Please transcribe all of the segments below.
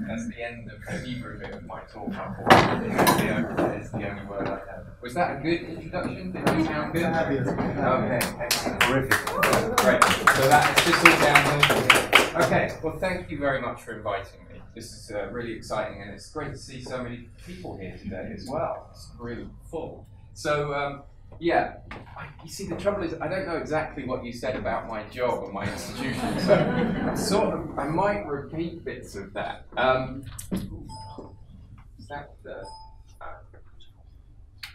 That's the end of the Hebrew bit of my talk, unfortunately. It's the only word I have. Was that a good introduction? Did it sound good? Okay, excellent. Terrific. Great. So that's just all down. Okay, well, thank you very much for inviting me. This is really exciting, and it's great to see so many people here today as well. It's really full. So, yeah, you see, the trouble is I don't know exactly what you said about my job and my institution, so I might repeat bits of that. Is that the...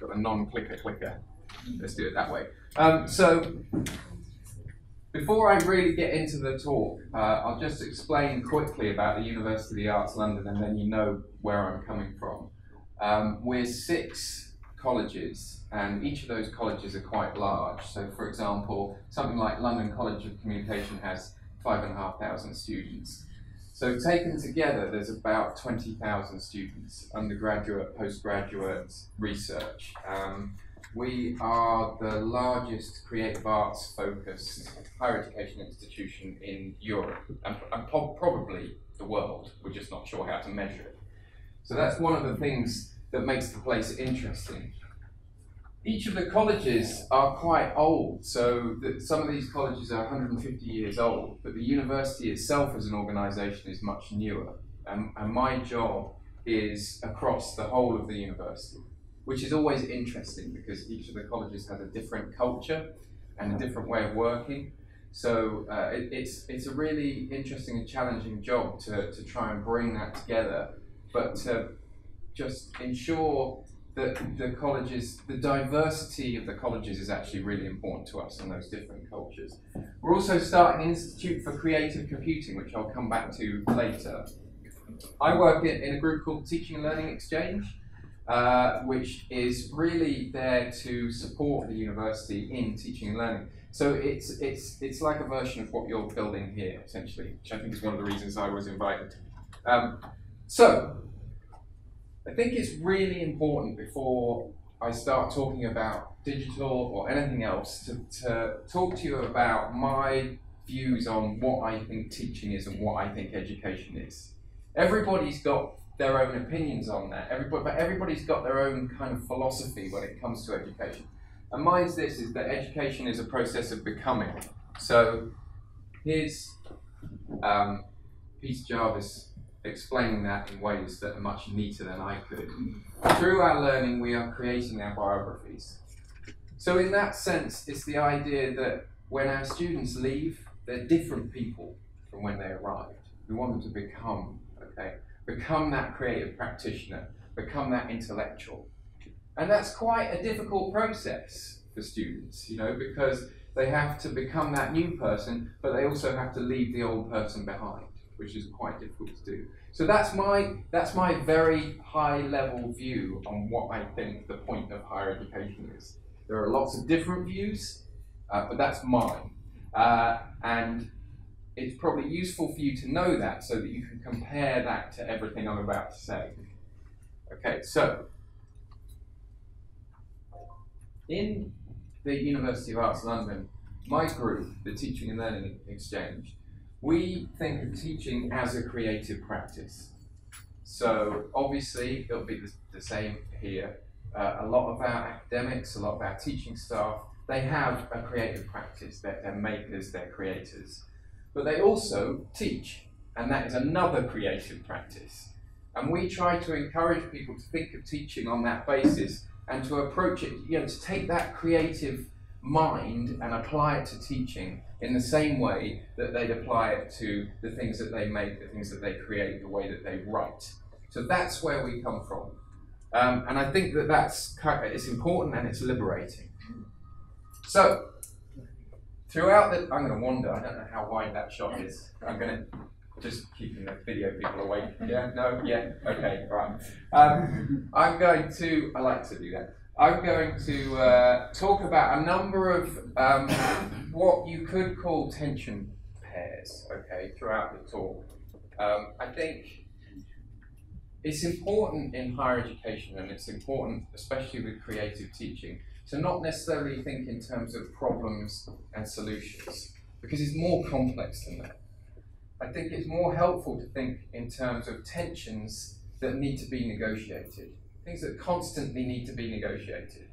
got a non-clicker clicker. Let's do it that way. So, before I really get into the talk, I'll just explain quickly about the University of the Arts London, and then you know where I'm coming from. We're 6 colleges, and each of those colleges are quite large. So, for example, something like London College of Communication has 5,500 students. So, taken together, there's about 20,000 students, undergraduate, postgraduate, research. We are the largest creative arts focused higher education institution in Europe, and probably the world. We're just not sure how to measure it. So that's one of the things that makes the place interesting. Each of the colleges are quite old, so some of these colleges are 150 years old, but the university itself as an organisation is much newer. And my job is across the whole of the university, which is always interesting because each of the colleges has a different culture and a different way of working. So it's a really interesting and challenging job to try and bring that together, but to just ensure that the colleges, the diversity of the colleges is actually really important to us and those different cultures. We're also starting an Institute for Creative Computing, which I'll come back to later. I work in a group called Teaching and Learning Exchange, which is really there to support the university in teaching and learning. So it's like a version of what you're building here, essentially, which I think is one of the reasons I was invited. So I think it's really important before I start talking about digital or anything else to talk to you about my views on what I think teaching is and what I think education is. Everybody's got their own opinions on that, but everybody's got their own kind of philosophy when it comes to education. And mine's this, is that education is a process of becoming. So here's Peter Jarvis explaining that in ways that are much neater than I could. Through our learning, we are creating our biographies. So in that sense, it's the idea that when our students leave, they're different people from when they arrived. We want them to become, become that creative practitioner, become that intellectual. And that's quite a difficult process for students, because they have to become that new person, but they also have to leave the old person behind, which is quite difficult to do. So that's my very high level view on what I think the point of higher education is. There are lots of different views, but that's mine. And it's probably useful for you to know that so that you can compare that to everything I'm about to say. Okay, so in the University of Arts London, my group, the Teaching and Learning Exchange, we think of teaching as a creative practice. So obviously it'll be the same here. A lot of our academics, a lot of our teaching staff, they have a creative practice. They're makers, they're creators. But they also teach, and that is another creative practice. And we try to encourage people to think of teaching on that basis and to approach it, to take that creative mind and apply it to teaching in the same way that they'd apply it to the things that they make, the things that they create, the way that they write. So that's where we come from. And I think that it's important and it's liberating. So, throughout I'm going to wander. I don't know how wide that shot is. I'm going to just keeping the video people awake. Yeah? No? Yeah? Okay, right. I like to do that. I'm going to talk about a number of what you could call tension pairs, throughout the talk. I think it's important in higher education, and it's important, especially with creative teaching, to not necessarily think in terms of problems and solutions, because it's more complex than that. I think it's more helpful to think in terms of tensions that need to be negotiated, things that constantly need to be negotiated,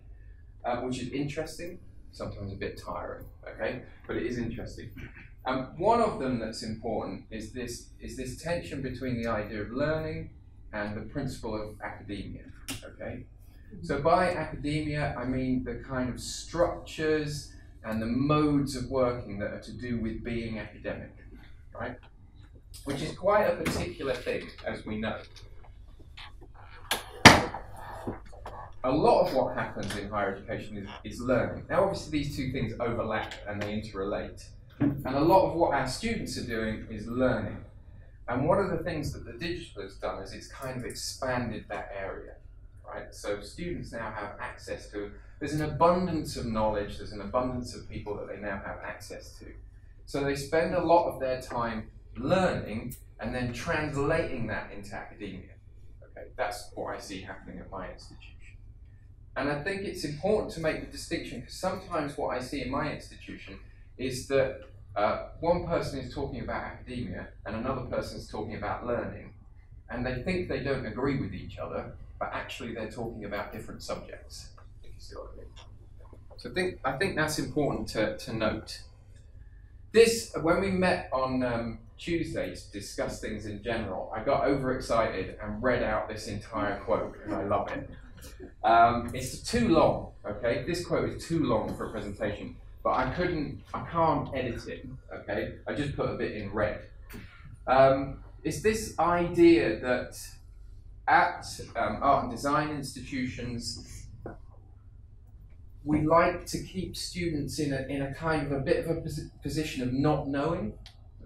which is interesting, sometimes a bit tiring, okay, but it is interesting. One of them that's important is this tension between the idea of learning and the principle of academia, okay? So by academia, I mean the kind of structures and the modes of working that are to do with being academic, right? Which is quite a particular thing, as we know. A lot of what happens in higher education is learning. Now obviously these two things overlap and they interrelate. And a lot of what our students are doing is learning. And one of the things that the digital has done is it's kind of expanded that area, right? So students now have access to, there's an abundance of knowledge, there's an abundance of people that they now have access to. So they spend a lot of their time learning and then translating that into academia. Okay, that's what I see happening at my institution. And I think it's important to make the distinction, because sometimes what I see in my institution is that one person is talking about academia and another person is talking about learning, and they think they don't agree with each other, but actually they're talking about different subjects, if you see what I mean. So I think that's important to note. This, when we met on Tuesday to discuss things in general, I got overexcited and read out this entire quote, and I love it. It's too long, okay? This quote is too long for a presentation, but I can't edit it, okay? I just put a bit in red. It's this idea that at art and design institutions, we like to keep students in a kind of a bit of a position of not knowing,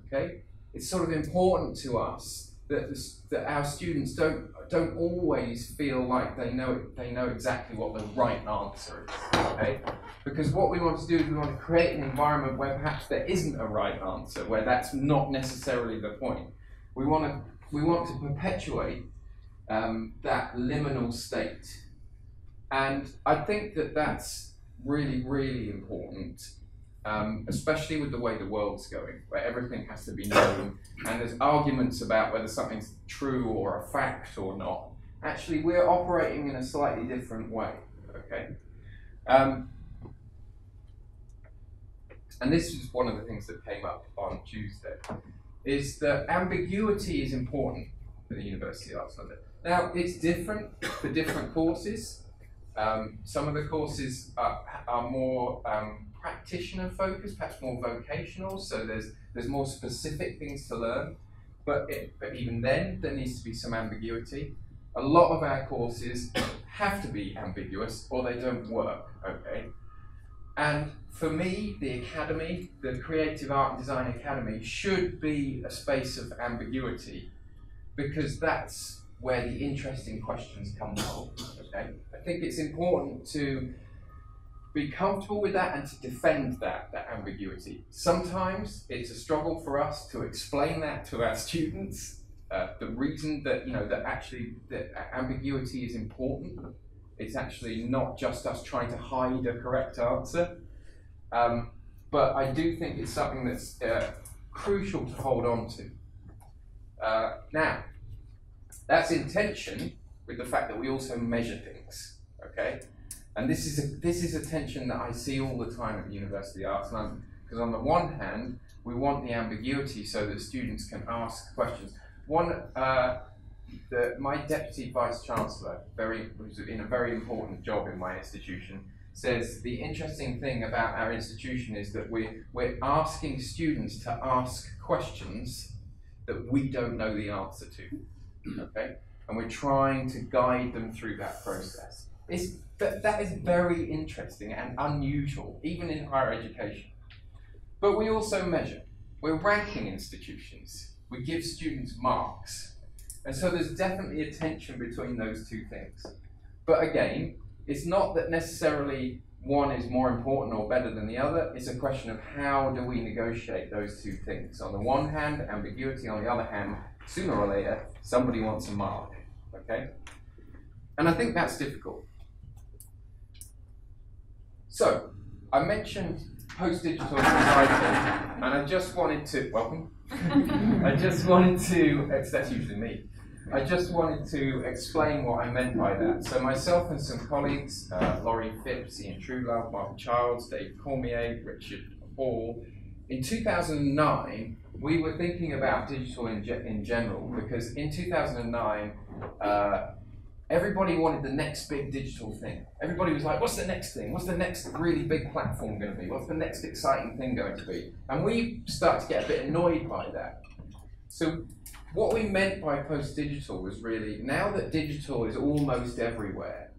okay? It's sort of important to us that our students don't always feel like they know exactly what the right answer is, okay? Because what we want to do is we want to create an environment where perhaps there isn't a right answer, where that's not necessarily the point. We want to perpetuate that liminal state, and I think that that's really, really important. Especially with the way the world's going, where everything has to be known, and there's arguments about whether something's true or a fact or not. Actually, we're operating in a slightly different way, okay? And this is one of the things that came up on Tuesday, is that ambiguity is important for the University of Arts London. Now, it's different for different courses. Some of the courses are more practitioner focused, perhaps more vocational, so there's more specific things to learn, but even then there needs to be some ambiguity. A lot of our courses have to be ambiguous or they don't work, okay? And for me, the Academy, the Creative Art and Design Academy, should be a space of ambiguity, because that's where the interesting questions come from, okay? I think it's important to be comfortable with that and to defend that ambiguity. Sometimes it's a struggle for us to explain that to our students, the reason that, that ambiguity is important. It's actually not just us trying to hide a correct answer. But I do think it's something that's crucial to hold on to. Now, that's in tension with the fact that we also measure things, okay? And this is a tension that I see all the time at the University of Arts London, because on the one hand, we want the ambiguity so that students can ask questions. My deputy vice chancellor, who's in a very important job in my institution, says the interesting thing about our institution is that we're asking students to ask questions that we don't know the answer to, okay? And we're trying to guide them through that process. That is very interesting and unusual, even in higher education. But we also measure. We're ranking institutions. We give students marks. And so there's definitely a tension between those two things. But again, it's not that necessarily one is more important or better than the other. It's a question of how do we negotiate those two things. On the one hand, ambiguity. On the other hand, sooner or later, somebody wants a mark, okay? And I think that's difficult. So, I mentioned post-digital title, and I just wanted to, welcome, I just wanted to, that's usually me, I just wanted to explain what I meant by that. So myself and some colleagues, Laurie Phipps, Ian Truelove, Mark Childs, Dave Cormier, Richard Hall, in 2009, we were thinking about digital in general, because in 2009, everybody wanted the next big digital thing. Everybody was like, what's the next thing? What's the next really big platform going to be? What's the next exciting thing going to be? And we started to get a bit annoyed by that. So what we meant by post-digital was really, now that digital is almost everywhere,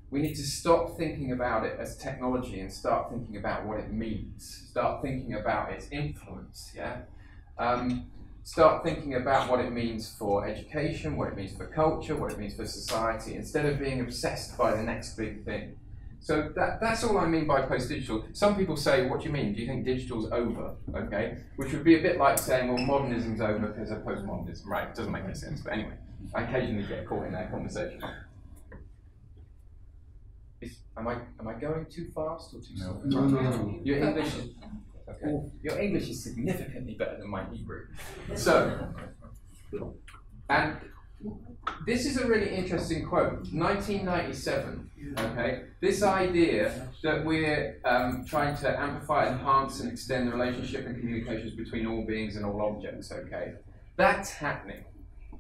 we need to stop thinking about it as technology and start thinking about what it means. Start thinking about its influence, yeah? Start thinking about what it means for education, what it means for culture, what it means for society, instead of being obsessed by the next big thing. So that's all I mean by post-digital. Some people say, what do you mean? Do you think digital's over? Okay, which would be a bit like saying, well, modernism's over because of postmodernism. Right, it doesn't make any sense, but anyway, I occasionally get caught in that conversation. Am I going too fast or too slow? No. Your English is okay. Your English is significantly better than my Hebrew. So, and this is a really interesting quote, 1997, okay? This idea that we're trying to amplify, enhance, and extend the relationship and communications between all beings and all objects, okay? That's happening,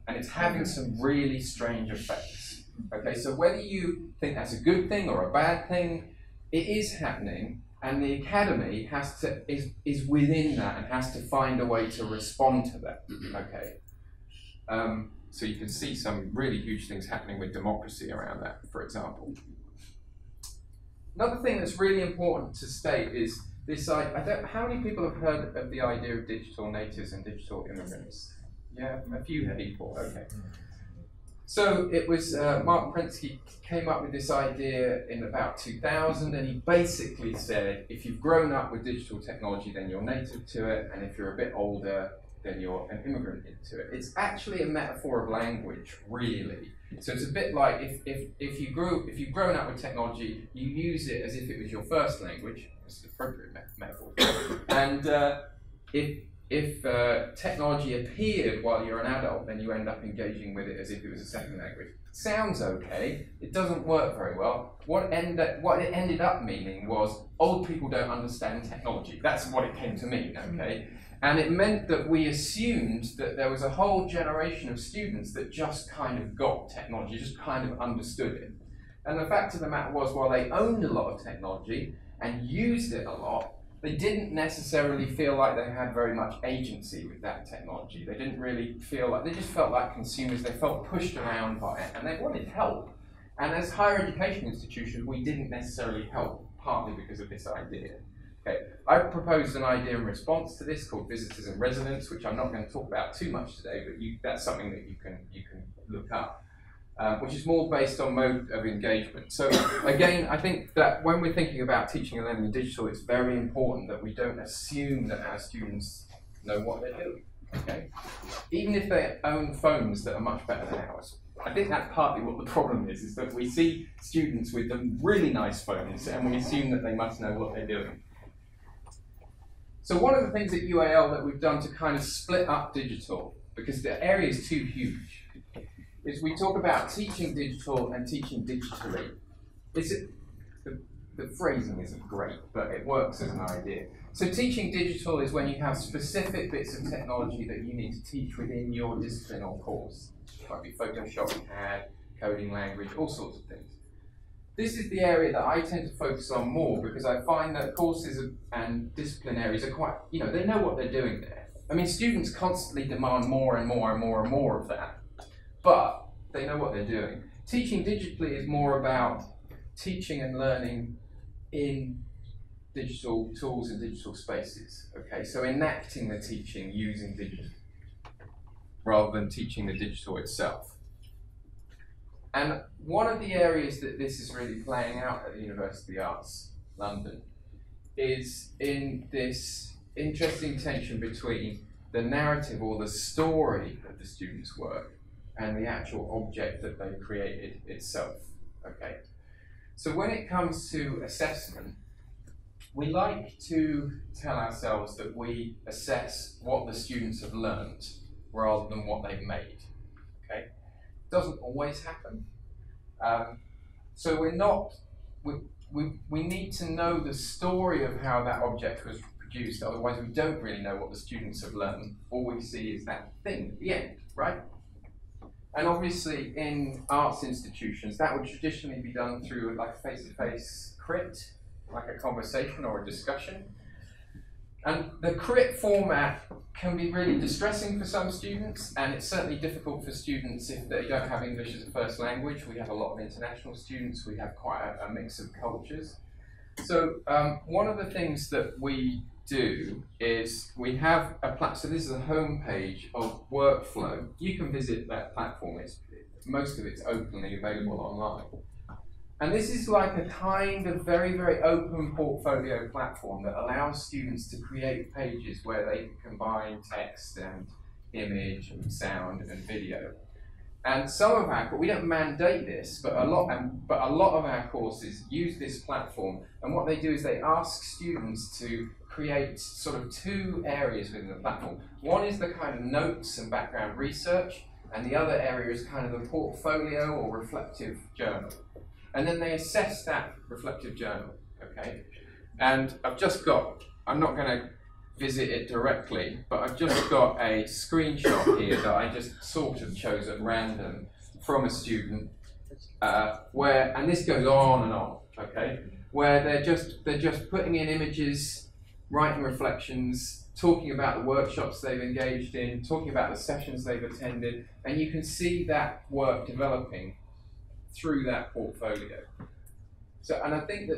and it's having some really strange effects, okay? So whether you think that's a good thing or a bad thing, it is happening, and the academy is within that and has to find a way to respond to that, okay? So you can see some really huge things happening with democracy around that, for example. Another thing that's really important to state is this, how many people have heard of the idea of digital natives and digital immigrants? Yeah, a few people, okay. So it was Mark Prensky came up with this idea in about 2000, and he basically said, if you've grown up with digital technology, then you're native to it, and if you're a bit older, then you're an immigrant into it. It's actually a metaphor of language, really. So it's a bit like if you've grown up with technology, you use it as if it was your first language. It's an appropriate metaphor. And if technology appeared while you're an adult, then you end up engaging with it as if it was a second language. Sounds okay. It doesn't work very well. What it ended up meaning was old people don't understand technology. That's what it came to mean, okay? And it meant that we assumed that there was a whole generation of students that just kind of got technology, just kind of understood it. And the fact of the matter was, while they owned a lot of technology and used it a lot, they didn't necessarily feel like they had very much agency with that technology. They didn't really feel like, they just felt like consumers. They felt pushed around by it, and they wanted help. And as higher education institutions, we didn't necessarily help, partly because of this idea. Okay, I proposed an idea in response to this called visitors and residents, which I'm not going to talk about too much today, but that's something that you can look up, which is more based on mode of engagement. So again, I think that when we're thinking about teaching and learning in digital, it's very important that we don't assume that our students know what they're doing. Okay, even if they own phones that are much better than ours. I think that's partly what the problem is that we see students with the really nice phones and we assume that they must know what they're doing. So one of the things at UAL that we've done to kind of split up digital, because the area is too huge, is we talk about teaching digital and teaching digitally. The phrasing isn't great, but it works as an idea. So teaching digital is when you have specific bits of technology that you need to teach within your discipline or course. It might be Photoshop, CAD, coding language, all sorts of things. This is the area that I tend to focus on more because I find that courses and discipline areas are quite, they know what they're doing there. I mean, students constantly demand more and more and more and more of that, but they know what they're doing. Teaching digitally is more about teaching and learning in digital tools and digital spaces, okay? So enacting the teaching using digital rather than teaching the digital itself. And one of the areas that this is really playing out at the University of the Arts, London, is in this interesting tension between the narrative or the story of the student's work and the actual object that they created itself, okay? So when it comes to assessment, we like to tell ourselves that we assess what the students have learned rather than what they've made. Okay, doesn't always happen. So we're not. We need to know the story of how that object was produced. Otherwise, we don't really know what the students have learned. All we see is that thing at the end, right? And obviously, in arts institutions, that would traditionally be done through like a face-to-face crit, like a conversation or a discussion. And the crit format can be really distressing for some students, and it's certainly difficult for students if they don't have English as a first language. We have a lot of international students, we have quite a mix of cultures. So one of the things that we do is we have a platform. So this is a home page of Workflow. You can visit that platform. Most of it's openly available online. And this is like a kind of very, very open portfolio platform that allows students to create pages where they can combine text and image and sound and video. And some of our, we don't mandate this, but a lot of our courses use this platform. And what they do is they ask students to create sort of two areas within the platform. One is the kind of notes and background research, and the other area is kind of the portfolio or reflective journal. And then they assess that reflective journal, okay? And I've just got, I'm not going to visit it directly, but I've just got a screenshot here that I just sort of chose at random from a student, where, and this goes on and on, okay? Where they're just putting in images, writing reflections, talking about the workshops they've engaged in, talking about the sessions they've attended, and you can see that work developing through that portfolio. So, and I think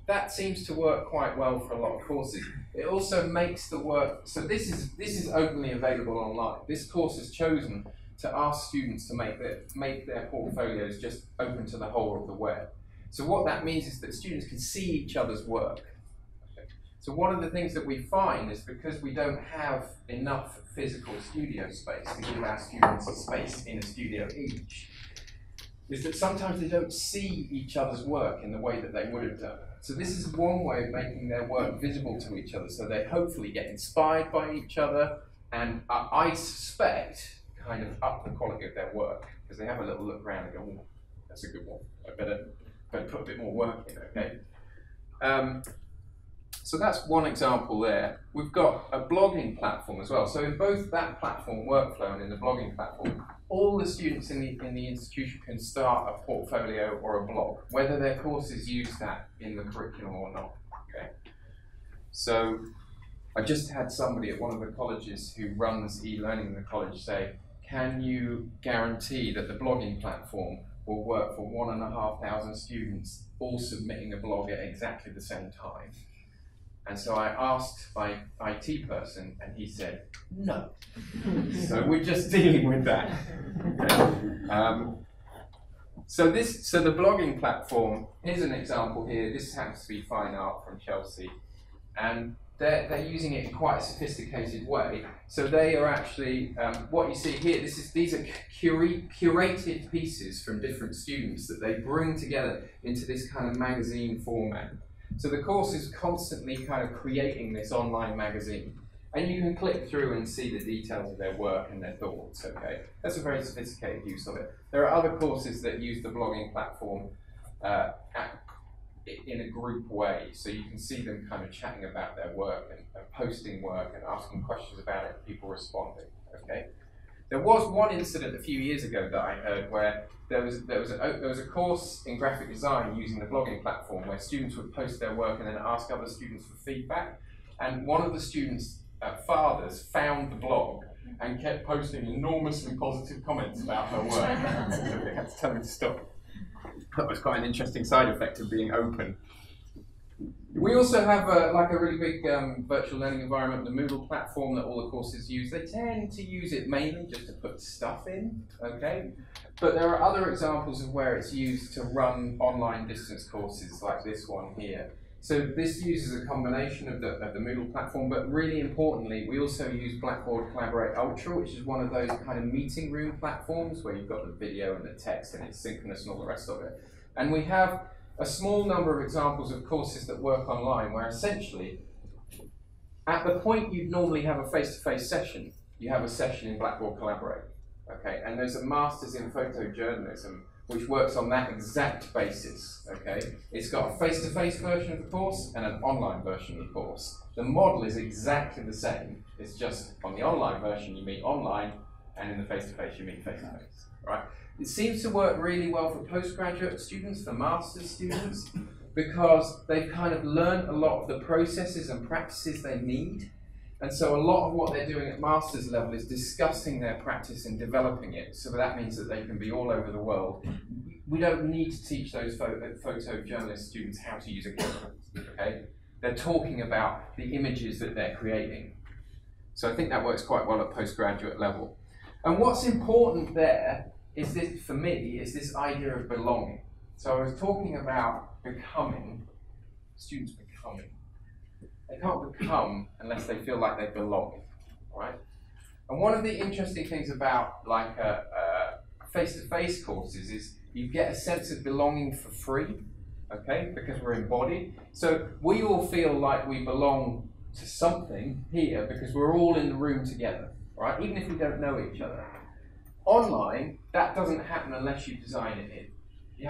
that seems to work quite well for a lot of courses. It also makes the work, so this is openly available online. This course has chosen to ask students to make their portfolios just open to the whole of the web. So what that means is that students can see each other's work. So one of the things that we find is because we don't have enough physical studio space to give our students a space in a studio each, is that sometimes they don't see each other's work in the way that they would have done. So this is one way of making their work visible to each other, so they hopefully get inspired by each other, and I suspect kind of up the quality of their work, because they have a little look around and go, oh, that's a good one, I better put a bit more work in, okay? So that's one example there. We've got a blogging platform as well. So in both that platform, Workflow, and in the blogging platform, all the students in the institution can start a portfolio or a blog, whether their courses use that in the curriculum or not. Okay. So I just had somebody at one of the colleges who runs e-learning in the college say, can you guarantee that the blogging platform will work for 1,500 students all submitting a blog at exactly the same time? And so I asked my IT person, and he said, no. So we're just dealing with that. Okay. So the blogging platform, here's an example here. This happens to be Fine Art from Chelsea. And they're using it in quite a sophisticated way. So they are actually, what you see here, these are curated pieces from different students that they bring together into this kind of magazine format. So the course is constantly kind of creating this online magazine. And you can click through and see the details of their work and their thoughts, okay? That's a very sophisticated use of it. There are other courses that use the blogging platform in a group way, so you can see them kind of chatting about their work and posting work and asking questions about it, people responding, okay? There was one incident a few years ago that I heard where there was a course in graphic design using the blogging platform where students would post their work and then ask other students for feedback. And one of the students' fathers found the blog and kept posting enormously positive comments about her work. So they had to tell him to stop. That was quite an interesting side effect of being open. We also have like a really big virtual learning environment, the Moodle platform that all the courses use. They tend to use it mainly just to put stuff in, okay? But there are other examples of where it's used to run online distance courses like this one here. So this uses a combination of the Moodle platform, but really importantly, we also use Blackboard Collaborate Ultra, which is one of those kind of meeting room platforms where you've got the video and the text and it's synchronous and all the rest of it. And we have a small number of examples of courses that work online where essentially, at the point you'd normally have a face-to-face session, you have a session in Blackboard Collaborate. Okay, and there's a master's in photojournalism which works on that exact basis. Okay, it's got a face-to-face version of the course and an online version of the course. The model is exactly the same. It's just on the online version you meet online, and in the face-to-face you meet face-to-face. Right? It seems to work really well for postgraduate students, for master's students, because they've kind of learned a lot of the processes and practices they need. And so a lot of what they're doing at master's level is discussing their practice and developing it. So that means that they can be all over the world. We don't need to teach those photojournalist students how to use a camera. Okay? They're talking about the images that they're creating. So I think that works quite well at postgraduate level. And what's important there is this, for me, is this idea of belonging. So I was talking about becoming, students becoming. They can't become unless they feel like they belong, right? And one of the interesting things about like face-to-face courses is you get a sense of belonging for free, okay? Because we're embodied. So we all feel like we belong to something here because we're all in the room together, right? Even if we don't know each other. Online, that doesn't happen unless you design it in. You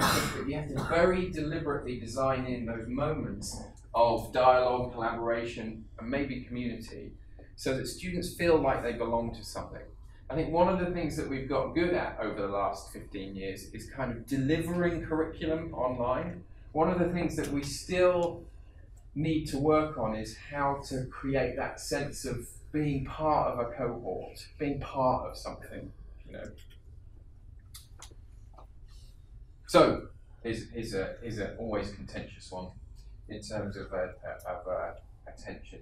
have to very deliberately design in those moments of dialogue, collaboration, and maybe community, so that students feel like they belong to something. I think one of the things that we've got good at over the last 15 years is kind of delivering curriculum online. One of the things that we still need to work on is how to create that sense of being part of a cohort, being part of something, you know. So, here's a always contentious one in terms of attention.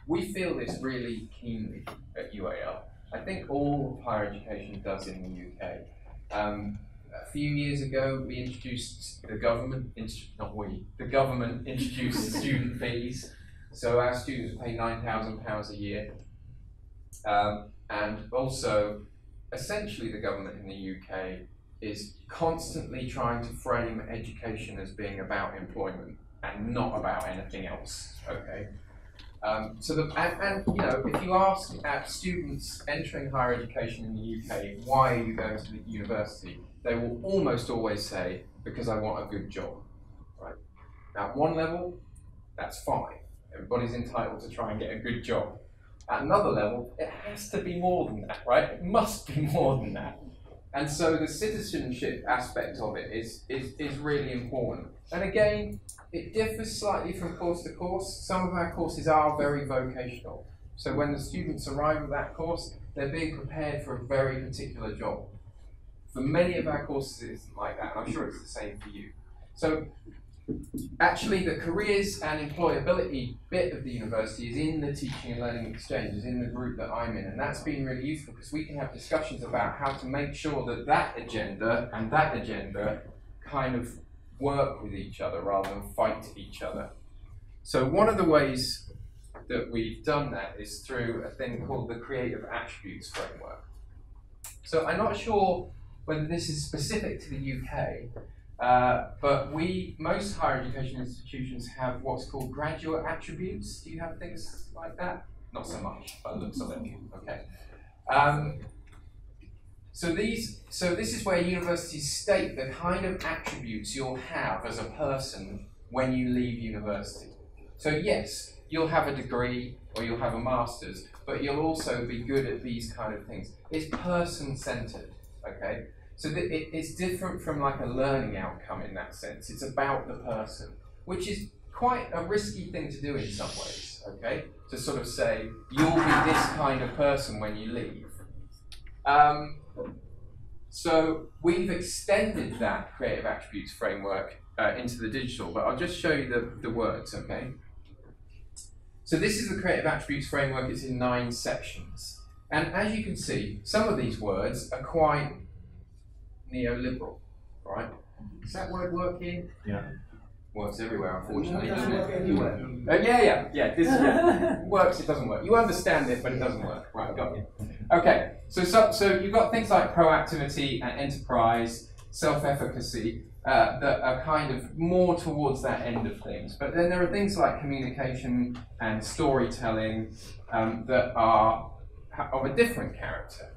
We feel this really keenly at UAL. I think all higher education does in the UK. A few years ago, we introduced the government, the government introduced student fees. So our students pay £9,000 a year. And also, essentially the government in the UK is constantly trying to frame education as being about employment and not about anything else, okay? And you know, if you ask students entering higher education in the UK, why are you going to the university? They will almost always say, because I want a good job, right? Now, at one level, that's fine. Everybody's entitled to try and get a good job. At another level, it has to be more than that, right? It must be more than that. And so the citizenship aspect of it is really important. And again, it differs slightly from course to course. Some of our courses are very vocational. So when the students arrive at that course, they're being prepared for a very particular job. For many of our courses, it isn't like that, and I'm sure it's the same for you. So actually, the careers and employability bit of the university is in the teaching and learning exchange, is in the group that I'm in, and that's been really useful because we can have discussions about how to make sure that that agenda and that agenda kind of work with each other rather than fight each other. So one of the ways that we've done that is through a thing called the Creative Attributes Framework. So I'm not sure whether this is specific to the UK, but most higher education institutions have what's called graduate attributes. Do you have things like that? Not so much, but it looks a little, okay. So this is where universities state the kind of attributes you'll have as a person when you leave university. So yes, you'll have a degree or you'll have a master's, but you'll also be good at these kind of things. It's person-centered, okay? So it's different from like a learning outcome in that sense. It's about the person, which is quite a risky thing to do in some ways, okay? To sort of say, you'll be this kind of person when you leave. So we've extended that creative attributes framework into the digital, but I'll just show you the words, okay? So this is the creative attributes framework. It's in 9 sections. And as you can see, some of these words are quite neoliberal, right? Does that word work here? Yeah. Works everywhere, unfortunately, doesn't it? Yeah. This works, it doesn't work. You understand it, but it doesn't work. Right, got you. Okay, so you've got things like proactivity and enterprise, self-efficacy, that are kind of more towards that end of things. But then there are things like communication and storytelling that are of a different character.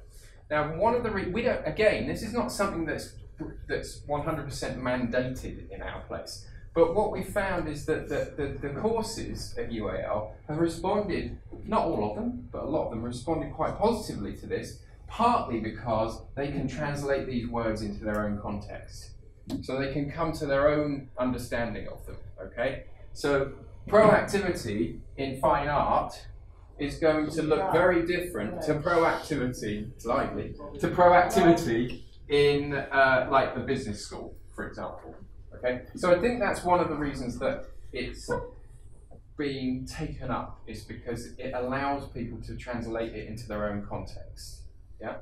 Now, one of the we don't, again, this is not something that's 100% mandated in our place. But what we found is that the courses at UAL have responded, not all of them, but a lot of them responded quite positively to this, partly because they can translate these words into their own context. So they can come to their own understanding of them, okay? So proactivity in fine art is going to look very different to proactivity, slightly, to proactivity in like the business school, for example. Okay, so I think that's one of the reasons that it's being taken up, is because it allows people to translate it into their own context. Yeah,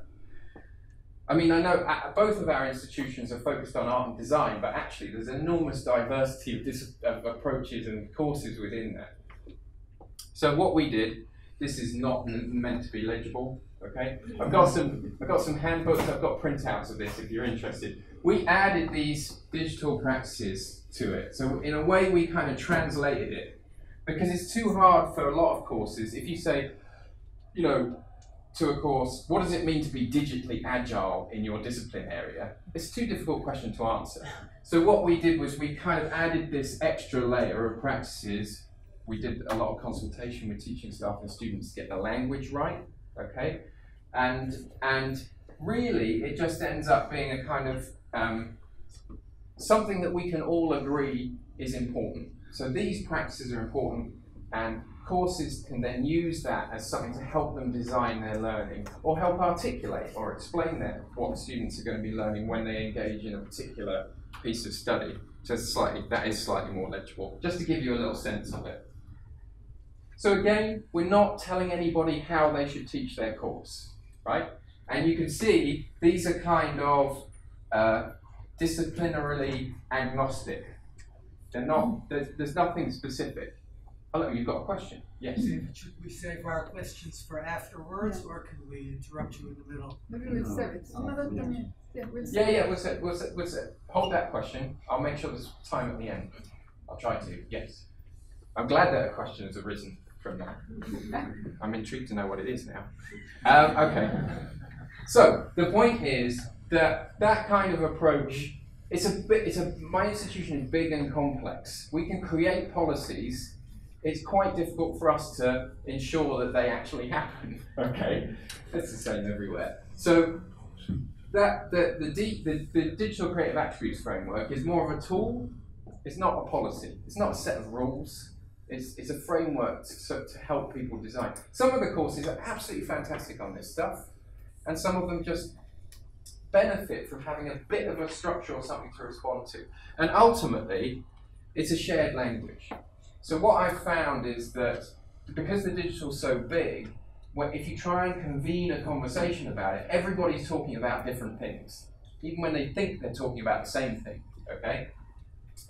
I mean, I know both of our institutions are focused on art and design, but actually there's enormous diversity of approaches and courses within that. So what we did, this is not meant to be legible. Okay, I've got some handbooks. I've got printouts of this if you're interested. We added these digital practices to it, so in a way we kind of translated it, because it's too hard for a lot of courses. If you say, you know, to a course, what does it mean to be digitally agile in your discipline area? It's a too difficult question to answer. So what we did was we kind of added this extra layer of practices. We did a lot of consultation with teaching staff and students to get the language right. Okay, and really it just ends up being a kind of something that we can all agree is important. So these practices are important, and courses can then use that as something to help them design their learning, or help articulate or explain what students are going to be learning when they engage in a particular piece of study. So that is slightly more legible, just to give you a little sense of it. So again, we're not telling anybody how they should teach their course, right? And you can see these are kind of disciplinarily agnostic. They're not. There's nothing specific. Hello, you've got a question? Yes. Should we save our questions for afterwards, or can we interrupt you in the middle? Maybe we'll save it. We'll save. Hold that question. I'll make sure there's time at the end. I'll try to. Yes. I'm glad that a question has arisen from that. I'm intrigued to know what it is now. Okay. So the point is that kind of approach, my institution is big and complex. We can create policies. It's quite difficult for us to ensure that they actually happen. Okay, it's the same everywhere. So that the digital creative attributes framework is more of a tool. It's not a policy. It's not a set of rules. It's a framework to help people design. Some of the courses are absolutely fantastic on this stuff, and some of them just benefit from having a bit of a structure or something to respond to. And ultimately, it's a shared language. So what I've found is that because the digital's so big, if you try and convene a conversation about it, everybody's talking about different things, even when they think they're talking about the same thing, okay?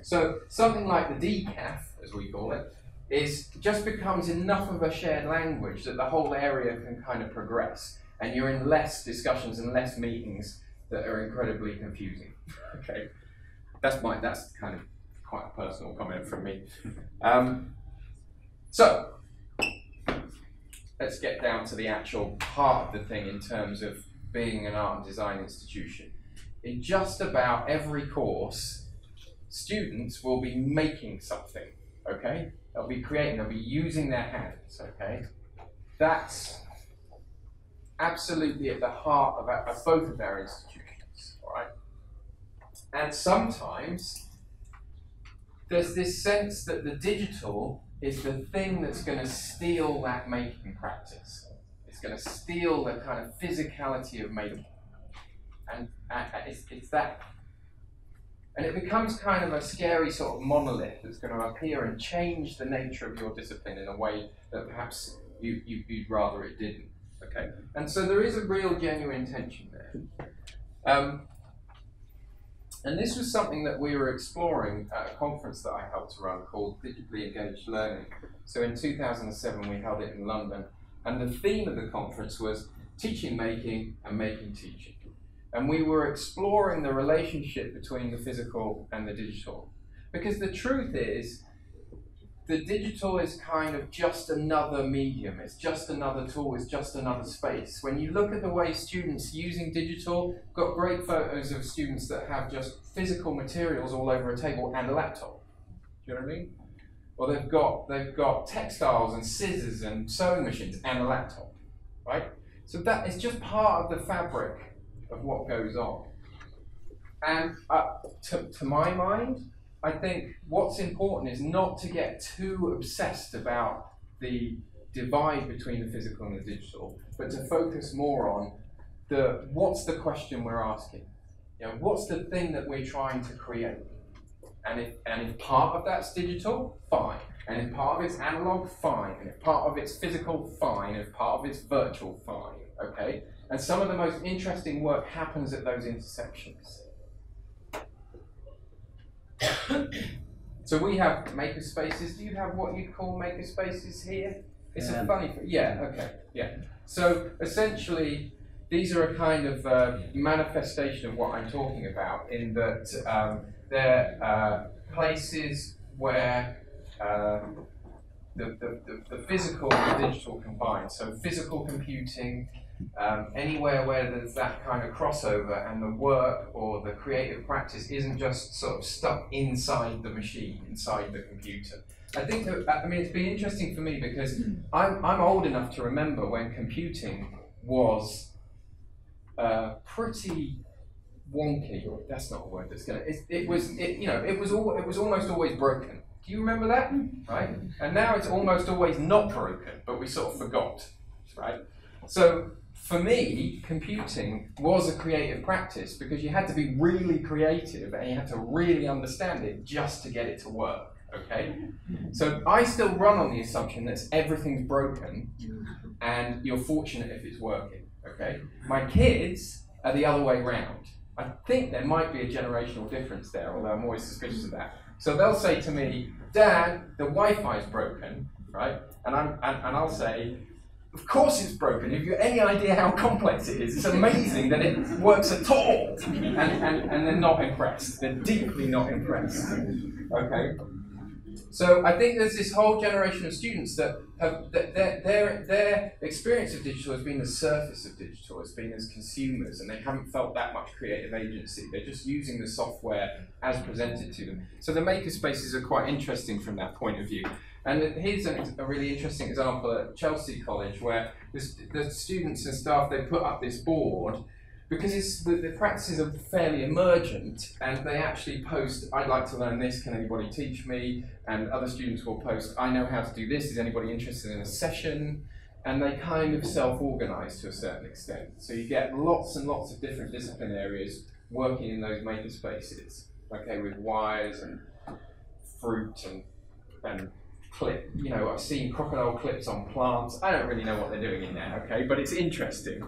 So something like the decaf, as we call it, just becomes enough of a shared language that the whole area can kind of progress, and you're in less discussions and less meetings that are incredibly confusing. Okay, that's kind of quite a personal comment from me. So let's get down to the actual part of the thing in terms of being an art and design institution. In just about every course, students will be making something. Okay, they'll be creating, they'll be using their hands. Okay, that's absolutely at the heart of both of our institutions. All right, and sometimes there's this sense that the digital is the thing that's going to steal that making practice. It's going to steal the kind of physicality of making, and it's that. And it becomes kind of a scary sort of monolith that's going to appear and change the nature of your discipline in a way that perhaps you'd rather it didn't. Okay, and so there is a real genuine tension there. And this was something that we were exploring at a conference that I helped to run called Digitally Engaged Learning. So in 2007 we held it in London, and the theme of the conference was teaching making and making teaching. and we were exploring the relationship between the physical and the digital. Because the truth is, the digital is kind of just another medium, it's just another tool, it's just another space. When you look at the way students using digital, got great photos of students that have just physical materials all over a table and a laptop. Do you know what I mean? Or they've got textiles and scissors and sewing machines and a laptop, right? So that is just part of the fabric of what goes on. And to my mind, I think what's important is not to get too obsessed about the divide between the physical and the digital, but to focus more on what's the question we're asking. You know, what's the thing that we're trying to create? And if part of that's digital, fine. And if part of it's analog, fine. And if part of it's physical, fine. And if part of it's virtual, fine. Okay? And some of the most interesting work happens at those intersections. So we have makerspaces. Do you have what you call makerspaces here? It's a funny thing. Yeah, okay, yeah. So essentially, these are a kind of manifestation of what I'm talking about, in that they're places where the physical and the digital combine. So physical computing, anywhere where there's that kind of crossover and the work or the creative practice isn't just sort of stuck inside the machine, inside the computer. I think that, I mean, it's been interesting for me because I'm old enough to remember when computing was pretty wonky. That's not a word that's gonna. It was almost always broken. Do you remember that? Right? And now it's almost always not broken, but we sort of forgot. Right? So for me, computing was a creative practice because you had to be really creative and you had to really understand it just to get it to work. Okay? So I still run on the assumption that everything's broken and you're fortunate if it's working. Okay? My kids are the other way around. I think there might be a generational difference there, although I'm always suspicious of that. So they'll say to me, "Dad, the Wi-Fi is broken," right? And I'll say, "Of course it's broken. If you've any idea how complex it is, it's amazing that it works at all." And they're not impressed. They're deeply not impressed. Okay. So I think there's this whole generation of students that have their experience of digital has been the surface of digital, has been as consumers, and they haven't felt that much creative agency. They're just using the software as presented to them. So the makerspaces are quite interesting from that point of view. And here's a really interesting example at Chelsea College where the students and staff, they put up this board because the practices are fairly emergent, and they actually post, "I'd like to learn this, can anybody teach me?" And other students will post, "I know how to do this, is anybody interested in a session?" And they kind of self-organize to a certain extent. So you get lots and lots of different discipline areas working in those makerspaces, okay, with wires and fruit and clip. You know, I've seen crocodile clips on plants. I don't really know what they're doing in there, okay, but it's interesting.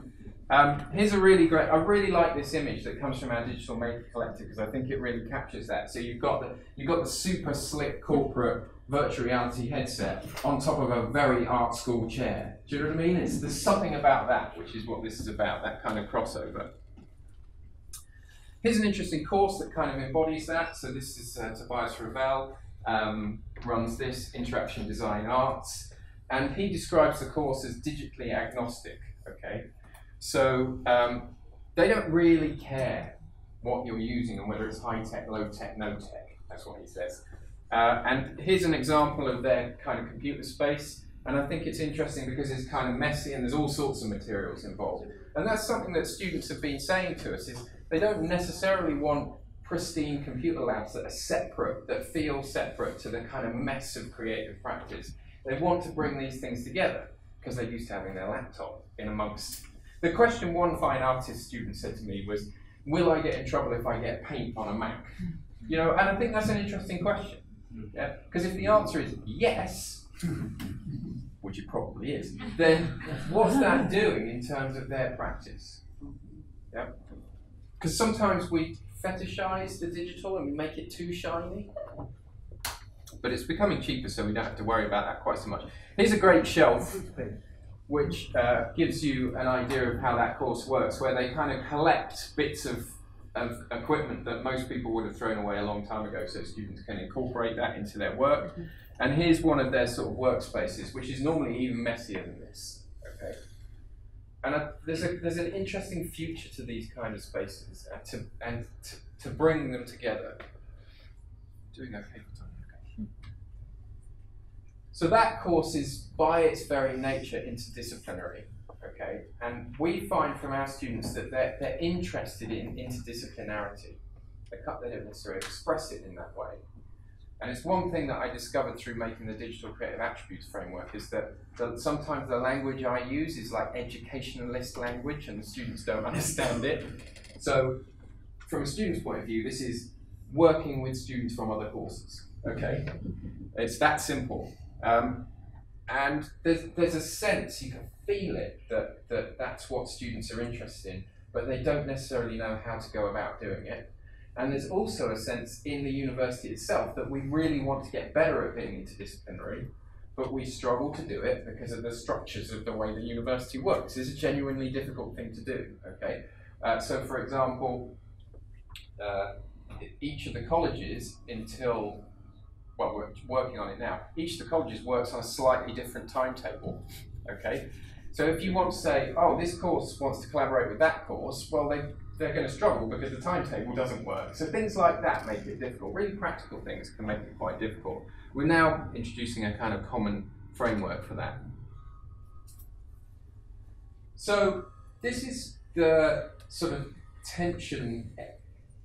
Here's a really great, I really like this image that comes from our Digital Maker Collective because I think it really captures that. So you've got the super slick corporate virtual reality headset on top of a very art school chair. Do you know what I mean? There's something about that, which is what this is about, that kind of crossover. Here's an interesting course that kind of embodies that. So this is Tobias Ravel, runs this, Interaction Design Arts, and he describes the course as digitally agnostic, okay? So they don't really care what you're using and whether it's high-tech, low-tech, no-tech. That's what he says. And here's an example of their kind of computer space. And I think it's interesting because it's kind of messy and there's all sorts of materials involved. And that's something that students have been saying to us, is they don't necessarily want pristine computer labs that are separate, that feel separate to the kind of mess of creative practice. They want to bring these things together because they're used to having their laptop in amongst. The question one fine artist student said to me was, "Will I get in trouble if I get paint on a Mac?" You know, and I think that's an interesting question. Yeah? Because if the answer is yes, which it probably is, then what's that doing in terms of their practice? Yeah? Because sometimes we fetishize the digital and we make it too shiny. But it's becoming cheaper, so we don't have to worry about that quite so much. Here's a great shelf. which gives you an idea of how that course works, where they kind of collect bits of equipment that most people would have thrown away a long time ago, so students can incorporate that into their work. And here's one of their sort of workspaces, which is normally even messier than this. Okay. And there's an interesting future to these kind of spaces, and to bring them together. Doing okay for time. Okay. So that course is, by its very nature, interdisciplinary. Okay, and we find from our students that they're interested in interdisciplinarity. They don't necessarily express it in that way. And it's one thing that I discovered through making the digital creative attributes framework, is that sometimes the language I use is like educationalist language and the students don't understand it. So from a student's point of view, this is working with students from other courses. Okay, it's that simple. And there's a sense, you can feel it, that that's what students are interested in, but they don't necessarily know how to go about doing it. And there's also a sense in the university itself that we really want to get better at being interdisciplinary, but we struggle to do it because of the structures of the way the university works. It's a genuinely difficult thing to do, okay? So for example, each of the colleges until, well, we're working on it now, each of the colleges works on a slightly different timetable, okay? So if you want to say, oh, this course wants to collaborate with that course, well, they're going to struggle because the timetable doesn't work. So things like that make it difficult. Really practical things can make it quite difficult. We're now introducing a kind of common framework for that. So this is the sort of tension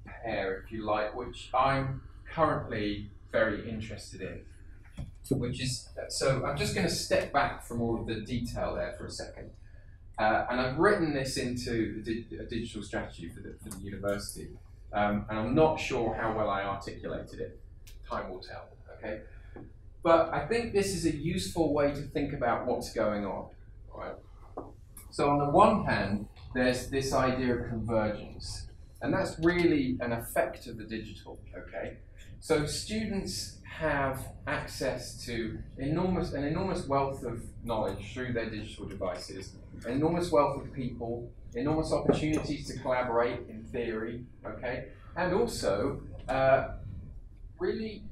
pair, if you like, which I'm currently very interested in. Which is, so I'm just going to step back from all of the detail there for a second. And I've written this into a digital strategy for the university. And I'm not sure how well I articulated it. Time will tell, okay? But I think this is a useful way to think about what's going on, right? So on the one hand, there's this idea of convergence. And that's really an effect of the digital, okay? So students have access to an enormous wealth of knowledge through their digital devices, an enormous wealth of people, enormous opportunities to collaborate in theory, okay? And also, really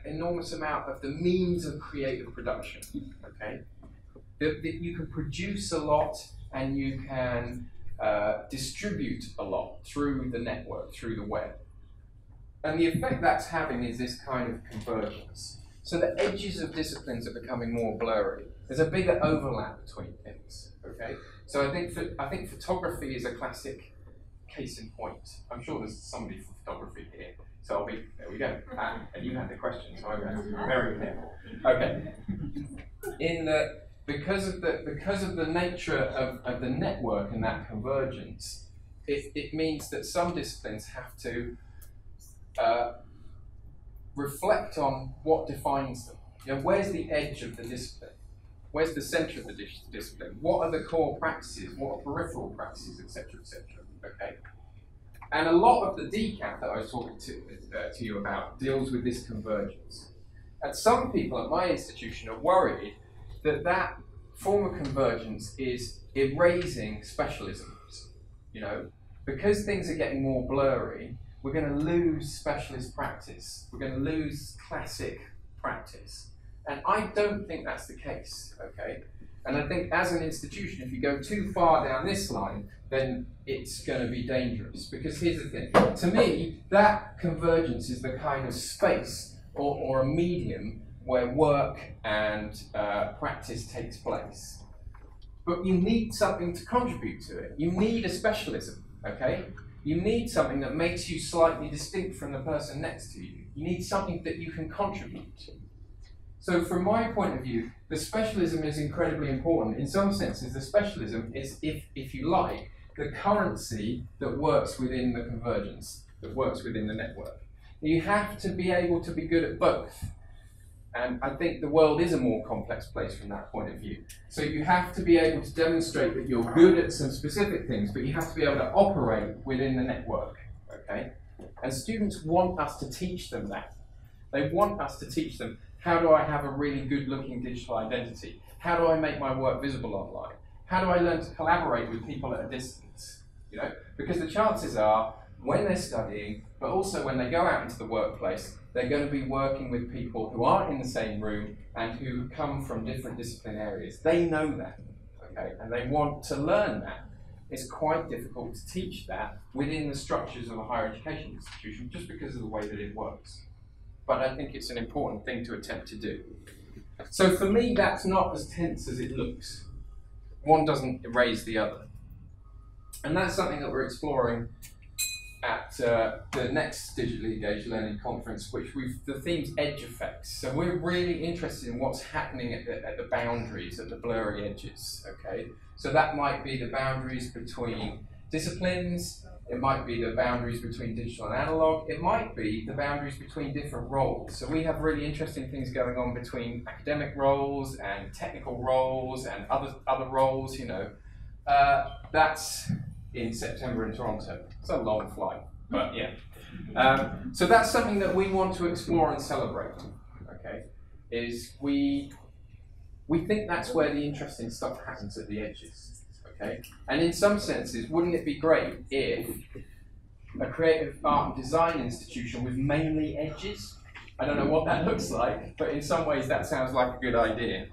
enormous amount of the means of creative production, okay? That you can produce a lot and you can distribute a lot through the network, through the web. And the effect that's having is this kind of convergence. So the edges of disciplines are becoming more blurry. There's a bigger overlap between things, okay? So I think photography is a classic case in point. I'm sure there's somebody from photography here. So there we go. And you had the question, so I'm going to be very careful. Okay. Because of the nature of the network and that convergence, it means that some disciplines have to reflect on what defines them. You know, where's the edge of the discipline? Where's the center of the discipline? What are the core practices? What are peripheral practices, etc., etc. Okay. And a lot of the decaf that I was talking to you about deals with this convergence. And some people at my institution are worried that form of convergence is erasing specialisms. You know, because things are getting more blurry, we're going to lose specialist practice. We're going to lose classic practice. And I don't think that's the case, okay? And I think as an institution, if you go too far down this line, then it's going to be dangerous. Because here's the thing. To me, that convergence is the kind of space or a medium where work and practice takes place. But you need something to contribute to it. You need a specialism, okay? You need something that makes you slightly distinct from the person next to you. You need something that you can contribute to. So from my point of view, the specialism is incredibly important. In some senses, the specialism is, if you like, the currency that works within the convergence, that works within the network. You have to be able to be good at both. And I think the world is a more complex place from that point of view. So you have to be able to demonstrate that you're good at some specific things, but you have to be able to operate within the network, okay? And students want us to teach them that. They want us to teach them, how do I have a really good looking digital identity? How do I make my work visible online? How do I learn to collaborate with people at a distance? You know, because the chances are, when they're studying, but also when they go out into the workplace, they're going to be working with people who aren't in the same room and who come from different discipline areas. They know that, okay, and they want to learn that. It's quite difficult to teach that within the structures of a higher education institution just because of the way that it works. But I think it's an important thing to attempt to do. So for me, that's not as tense as it looks. One doesn't erase the other. And that's something that we're exploring at the next Digitally Engaged Learning Conference, which the theme's edge effects. So we're really interested in what's happening at the boundaries, at the blurry edges, okay? So that might be the boundaries between disciplines, it might be the boundaries between digital and analog, it might be the boundaries between different roles. So we have really interesting things going on between academic roles and technical roles and other roles, you know. That's in September in Toronto. It's a long flight, but yeah. So that's something that we want to explore and celebrate, okay, is we think that's where the interesting stuff happens at the edges, okay? And in some senses, wouldn't it be great if a creative art and design institution with mainly edges? I don't know what that looks like, but in some ways that sounds like a good idea.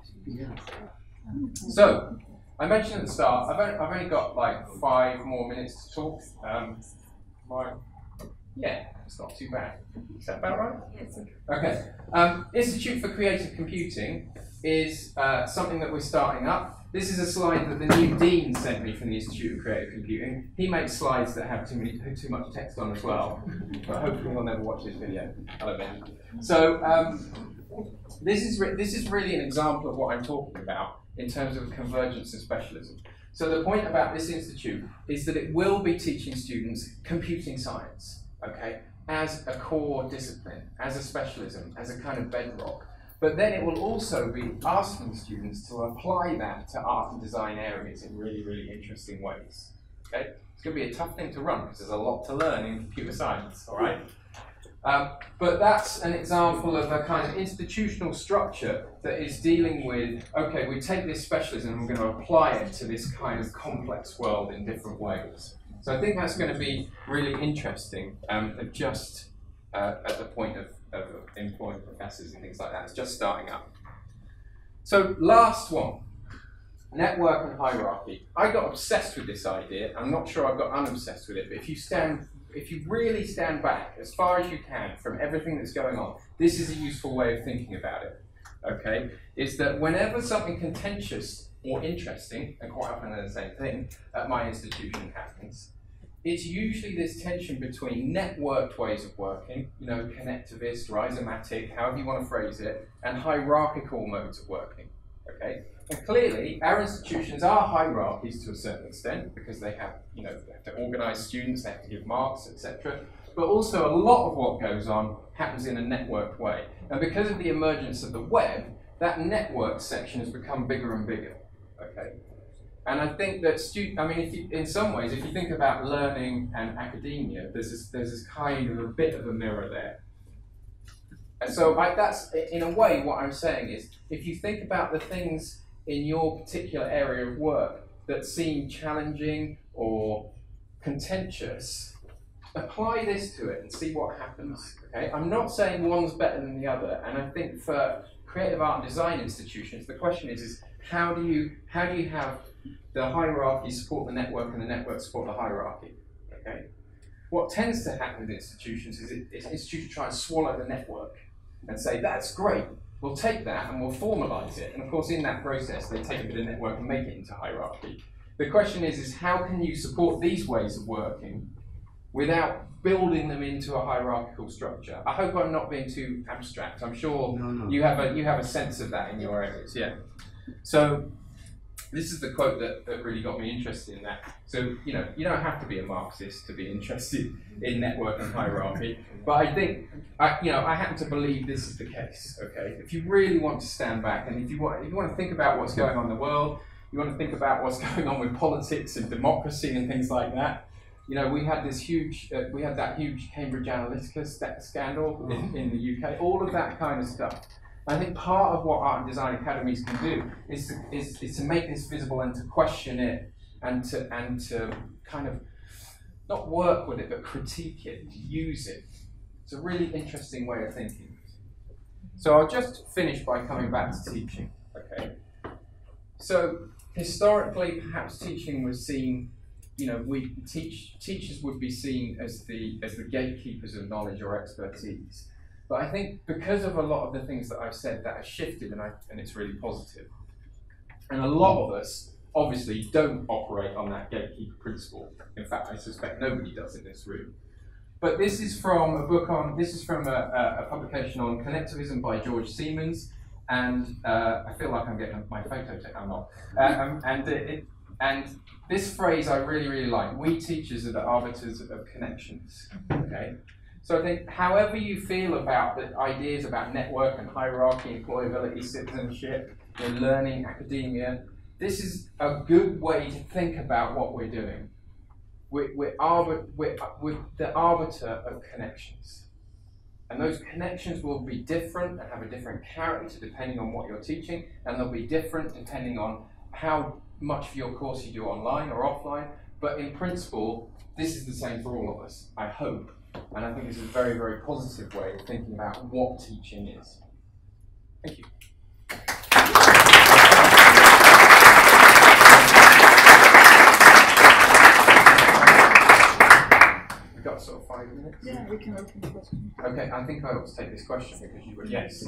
So, I mentioned at the start, I've only got like 5 more minutes to talk. Yeah, it's not too bad. Is that about right? Yes. Okay. Institute for Creative Computing is something that we're starting up. This is a slide that the new dean sent me from the Institute of Creative Computing. He makes slides that have too much text on as well, but hopefully he'll never watch this video. Hello, Ben. So this is really an example of what I'm talking about in terms of convergence and specialism. So the point about this institute is that it will be teaching students computing science, okay, as a core discipline, as a specialism, as a kind of bedrock. But then it will also be asking students to apply that to art and design areas in really, really interesting ways. Okay? It's going to be a tough thing to run because there's a lot to learn in computer science, all right? But that's an example of a kind of institutional structure that is dealing with, okay, we take this specialism and we're going to apply it to this kind of complex world in different ways. So I think that's going to be really interesting, just at the point of employing professors and things like that. It's just starting up. So last one, network and hierarchy. I got obsessed with this idea. I'm not sure I've got unobsessed with it, but if you really stand back as far as you can from everything that's going on, this is a useful way of thinking about it, okay? Is that whenever something contentious or interesting, and quite often they're the same thing, at my institution happens, it's usually this tension between networked ways of working, you know, connectivist, rhizomatic, however you want to phrase it, and hierarchical modes of working, okay? And clearly, our institutions are hierarchies to a certain extent because they have, you know, they have to organize students, they have to give marks, etc. But also a lot of what goes on happens in a networked way. And because of the emergence of the web, that network section has become bigger and bigger, okay? And I think that in some ways, if you think about learning and academia, there's this kind of a bit of a mirror there. And so that's, in a way, what I'm saying is, if you think about the things in your particular area of work that seem challenging or contentious, apply this to it and see what happens. Okay? I'm not saying one's better than the other, and I think for creative art and design institutions, the question is how do you have the hierarchy support the network and the network support the hierarchy? Okay? What tends to happen with institutions is institutions try and swallow the network and say, that's great, we'll take that and we'll formalize it. And of course, in that process, they take a bit of network and make it into hierarchy. The question is how can you support these ways of working without building them into a hierarchical structure? I hope I'm not being too abstract. I'm sure you have a sense of that in your areas. Yeah. So this is the quote that really got me interested in that. So, you know, you don't have to be a Marxist to be interested in network and hierarchy, but I think, I happen to believe this is the case, okay? If you really want to stand back and if you want to think about what's going on in the world, you want to think about what's going on with politics and democracy and things like that, you know, we had that huge Cambridge Analytica scandal in the UK, all of that kind of stuff. I think part of what art and design academies can do is to make this visible and to question it and to kind of not work with it but critique it, use it. It's a really interesting way of thinking. So I'll just finish by coming back to teaching. Okay. So historically, perhaps teaching was seen, you know, teachers would be seen as the gatekeepers of knowledge or expertise. But I think because of a lot of the things that I've said, that has shifted, and it's really positive. And a lot of us obviously don't operate on that gatekeeper principle. In fact, I suspect nobody does in this room. But this is from a publication on connectivism by George Siemens, and I feel like I'm getting my photo taken. I'm not. And this phrase I really, really like. We teachers are the arbiters of connections. Okay. So I think however you feel about the ideas about network and hierarchy, employability, citizenship, learning, academia, this is a good way to think about what we're doing. We're the arbiter of connections. And those connections will be different and have a different character depending on what you're teaching, and they'll be different depending on how much of your course you do online or offline. But in principle, this is the same for all of us, I hope. And I think it's a very, very positive way of thinking about what teaching is. Thank you. We've got sort of 5 minutes. Yeah, we can open the question. Okay, I think I ought to take this question because you were yes.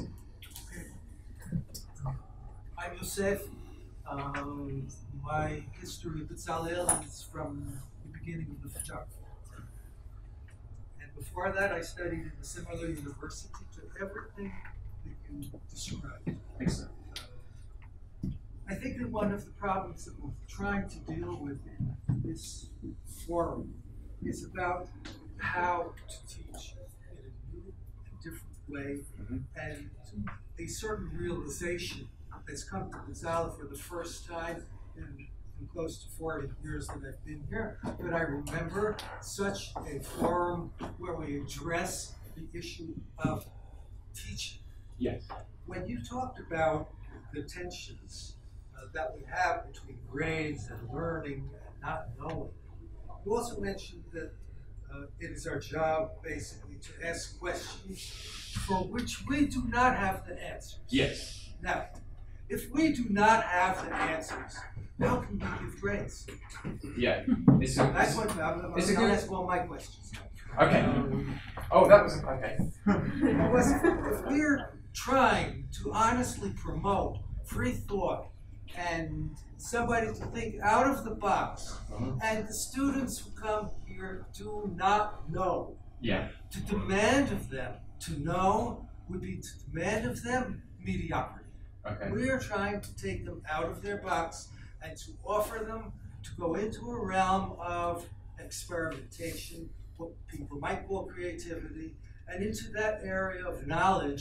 I'm Yosef. My history with Btzalel is from the beginning of the photography. And before that, I studied in a similar university to everything that you described. Excellent. I think that one of the problems that we're trying to deal with in this forum is about how to teach in a new and different way, and a certain realization that's come to Btzalel for the first time in close to 40 years that I've been here, that I remember such a forum where we address the issue of teaching. Yes. When you talked about the tensions that we have between grades and learning and not knowing, you also mentioned that it is our job basically to ask questions for which we do not have the answers. Yes. Now, if we do not have the answers, how can we give grades? Yeah. That's what I'm going to ask all my questions. Okay. Oh, that was okay. Because if we're trying to honestly promote free thought and somebody to think out of the box, and the students who come here do not know, to demand of them to know would be to demand of them mediocrity. Okay. We are trying to take them out of their box and to offer them to go into a realm of experimentation, what people might call creativity, and into that area of knowledge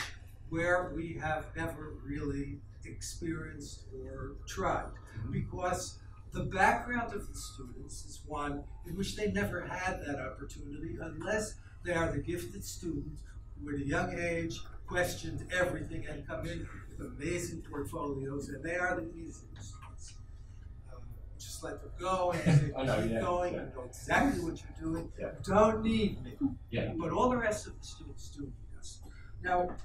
where we have never really experienced or tried. Because the background of the students is one in which they never had that opportunity unless they are the gifted students who at a young age questioned everything and come in with amazing portfolios, and they are the easiest students. Just let them go and say, keep going, you know exactly what you're doing, you don't need me. But all the rest of the students do need us. Now,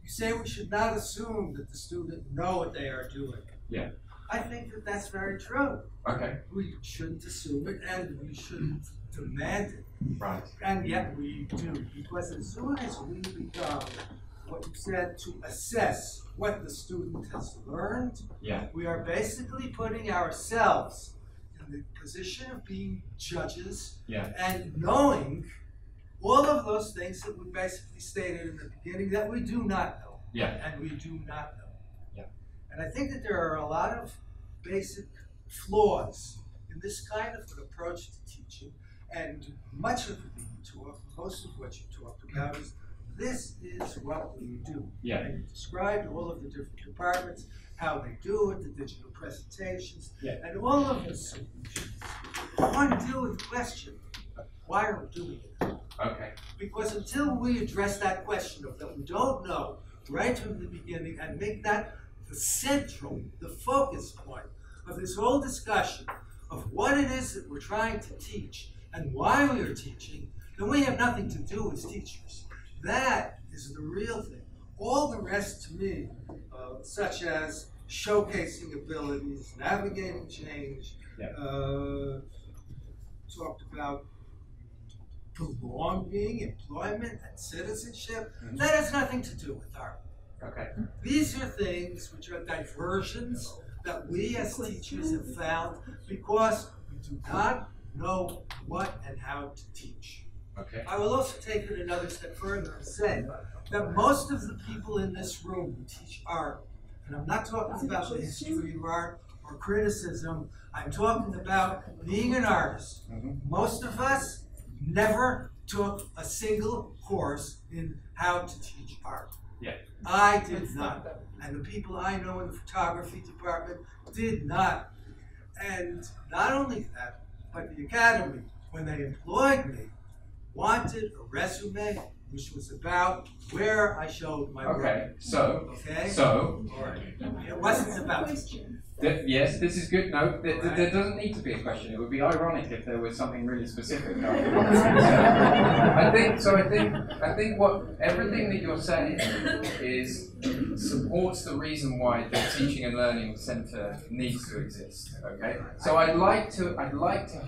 you say we should not assume that the student know what they are doing. I think that that's very true. Okay. We shouldn't assume it, and we shouldn't demand it. Right. And yet we do, because as soon as we become what you said, to assess what the student has learned, we are basically putting ourselves in the position of being judges and knowing all of those things that we basically stated in the beginning that we do not know. And we do not know. And I think that there are a lot of basic flaws in this kind of an approach to teaching, and much of it most of what you talked about is this is what we do. And you described all of the different departments, how they do it, the digital presentations, and all of the solutions. I want to deal with the question, why are we doing it? Okay. Because until we address that question of that we don't know right from the beginning and make that the central, the focus point of this whole discussion of what it is that we're trying to teach and why we are teaching, then we have nothing to do as teachers. That is the real thing. All the rest to me, such as showcasing abilities, navigating change, talked about belonging, employment, and citizenship. That has nothing to do with art. Okay. These are things which are diversions that we as teachers have found because we do not know what and how to teach. Okay. I will also take it another step further and say that most of the people in this room who teach art, and I'm not talking about the history of art or criticism, I'm talking about being an artist. Most of us never took a single course in how to teach art. Yeah. I did not. And the people I know in the photography department did not. And not only that, but the academy, when they employed me, wanted a resume which was about where I showed my work. Okay, so, All right. It wasn't about yes, this is good. No, there doesn't need to be a question. It would be ironic if there was something really specific. I think what everything that you're saying is supports the reason why the Teaching and Learning Centre needs to exist. Okay, so I'd like to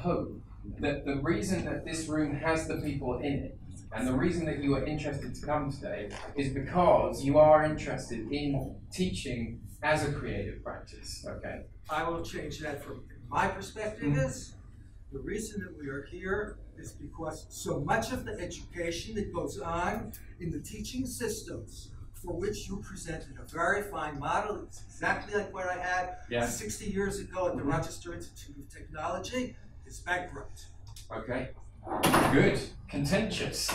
hope that the reason that this room has the people in it, and the reason that you are interested to come today, is because you are interested in teaching as a creative practice. Okay. I will change that from my perspective is the reason that we are here is because so much of the education that goes on in the teaching systems for which you presented a very fine model, it's exactly like what I had 60 years ago at the Rochester Institute of Technology, is bankrupt. Okay. Good. Contentious.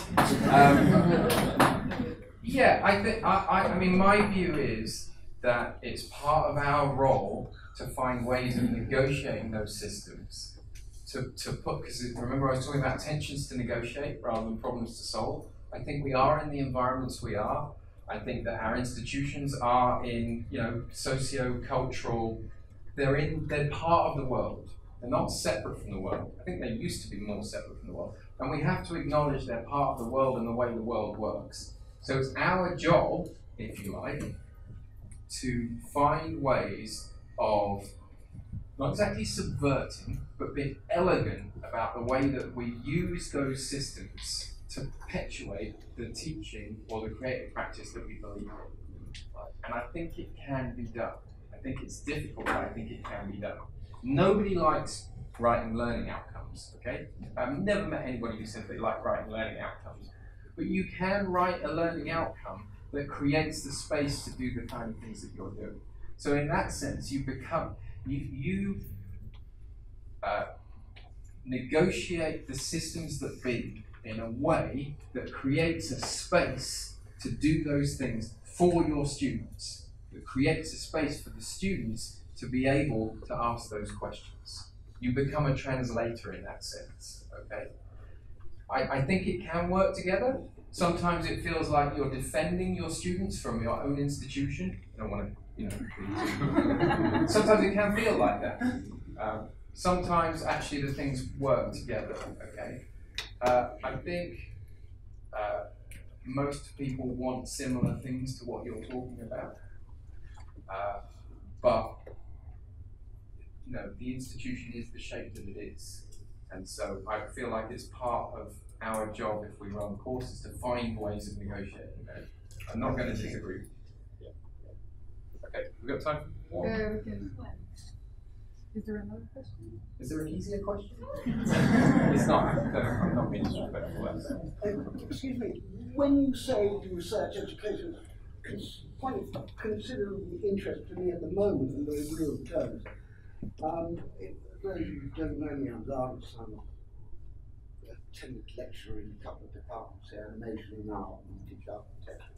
Yeah, I mean, my view is that it's part of our role to find ways of negotiating those systems. To put, because remember I was talking about tensions to negotiate rather than problems to solve. I think we are in the environments we are. I think that our institutions are in, socio-cultural, they're part of the world. They're not separate from the world. I think they used to be more separate from the world. And we have to acknowledge they're part of the world and the way the world works. So it's our job, if you like, to find ways of not exactly subverting, but being elegant about the way that we use those systems to perpetuate the teaching or the creative practice that we believe in. And I think it can be done. I think it's difficult, but I think it can be done. Nobody likes writing learning outcomes, okay? I've never met anybody who said they like writing learning outcomes. But you can write a learning outcome that creates the space to do the kind of things that you're doing. So in that sense, you negotiate the systems that be in a way that creates a space to do those things for your students, that creates a space for the students to be able to ask those questions. You become a translator in that sense, okay? I think it can work together. Sometimes it feels like you're defending your students from your own institution. I don't want to, sometimes it can feel like that. Sometimes actually the things work together, okay? I think most people want similar things to what you're talking about. But the institution is the shape that it is. And so I feel like it's part of our job if we run courses to find ways of negotiating that. I'm not going to disagree. Yeah. Okay, we've got time for one. Is there another question? Is there an easier question? It's not. I'm not being disrespectful. Excuse me, when you say research education, it's quite of considerable interest to me at the moment in those real terms. Those who don't know me, I'm Lawrence. I'm a attended lecturer in a couple of departments here, animation and art, and teach architecture,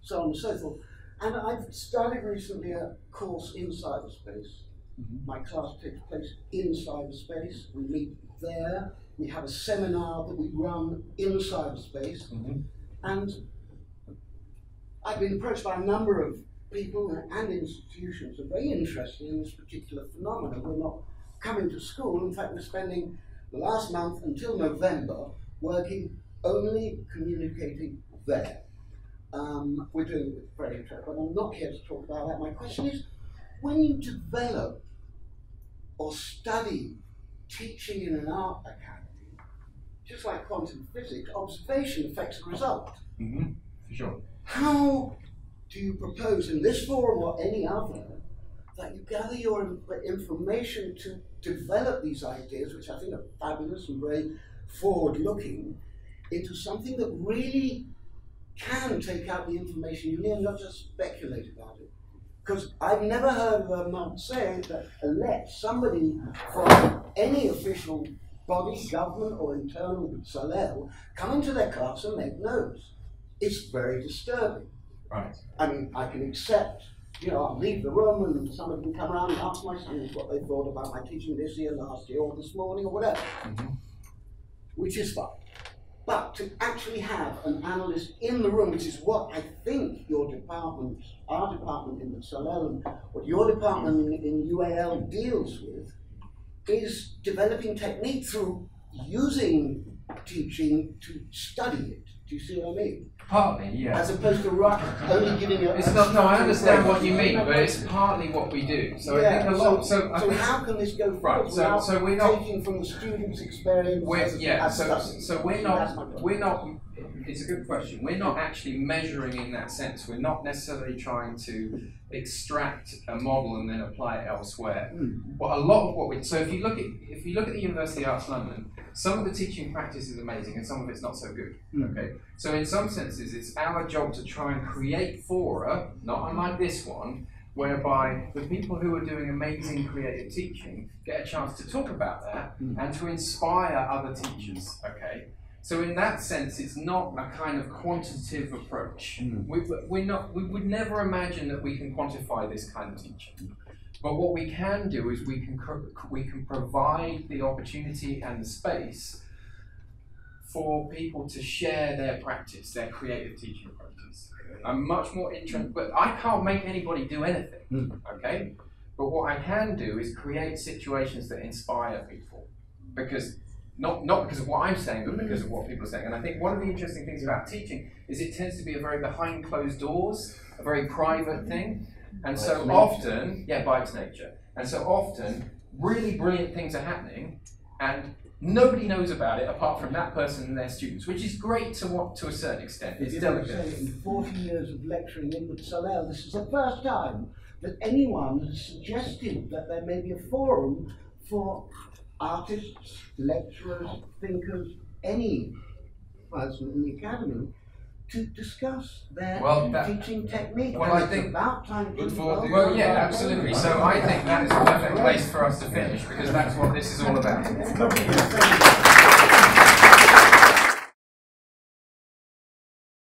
so on and so forth. And I've started recently a course in cyberspace My class takes place in cyberspace. We meet there. We have a seminar that we run in cyberspace. And I've been approached by a number of people and institutions who are very interested in this particular phenomenon. We're not coming to school. In fact, we're spending the last month until November working only communicating there. We're doing it very interesting, but I'm not here to talk about that. My question is, when you develop or study teaching in an art academy, just like quantum physics, observation affects the result. For sure. How do you propose in this forum or any other that you gather your information to develop these ideas, which I think are fabulous and very forward-looking, into something that really can take out the information you need and not just speculate about it? Because I've never heard of a say that let somebody from any official body, government or internal Bצלאל, come into their class and make notes. It's very disturbing. Right. I mean, I can accept, you know, I'll leave the room and somebody can come around and ask my students what they thought about my teaching this year, last year, or this morning, or whatever, which is fine. But to actually have an analyst in the room, which is what I think your department, our department in Bצלאל, and what your department in UAL deals with, is developing technique through using teaching to study it. Do you see what I mean? Partly, yeah. As opposed to only giving it. It's not. No, I understand what you mean, but it's partly what we do. So yeah, I think a lot. So how can this go forward? Right. So we're not taking from the students' experience. So we're not. It's a good question. We're not actually measuring in that sense. We're not necessarily trying to extract a model and then apply it elsewhere. But a lot of what we if you look at the University of Arts London, some of the teaching practice is amazing and some of it's not so good. Okay. So in some senses, it's our job to try and create fora, not unlike this one, whereby the people who are doing amazing creative teaching get a chance to talk about that and to inspire other teachers. Okay. So in that sense, it's not a kind of quantitative approach. We would never imagine that we can quantify this kind of teaching. But what we can do is we can provide the opportunity and the space for people to share their practice, their creative teaching practice. I'm much more interested, but I can't make anybody do anything, okay? But what I can do is create situations that inspire people, because not because of what I'm saying, but because of what people are saying. And I think one of the interesting things about teaching is it tends to be a very behind closed doors, a very private thing. And so often, by its nature, and so often really brilliant things are happening and nobody knows about it apart from that person and their students, which is great to a certain extent. It's delicate. In 40 years of lecturing in Bצלאל, this is the first time that anyone has suggested that there may be a forum for artists, lecturers, thinkers, any person in the academy to discuss their teaching technique. Well, I think about time. Well, yeah, absolutely. So I think that is a perfect place for us to finish because that's what this is all about.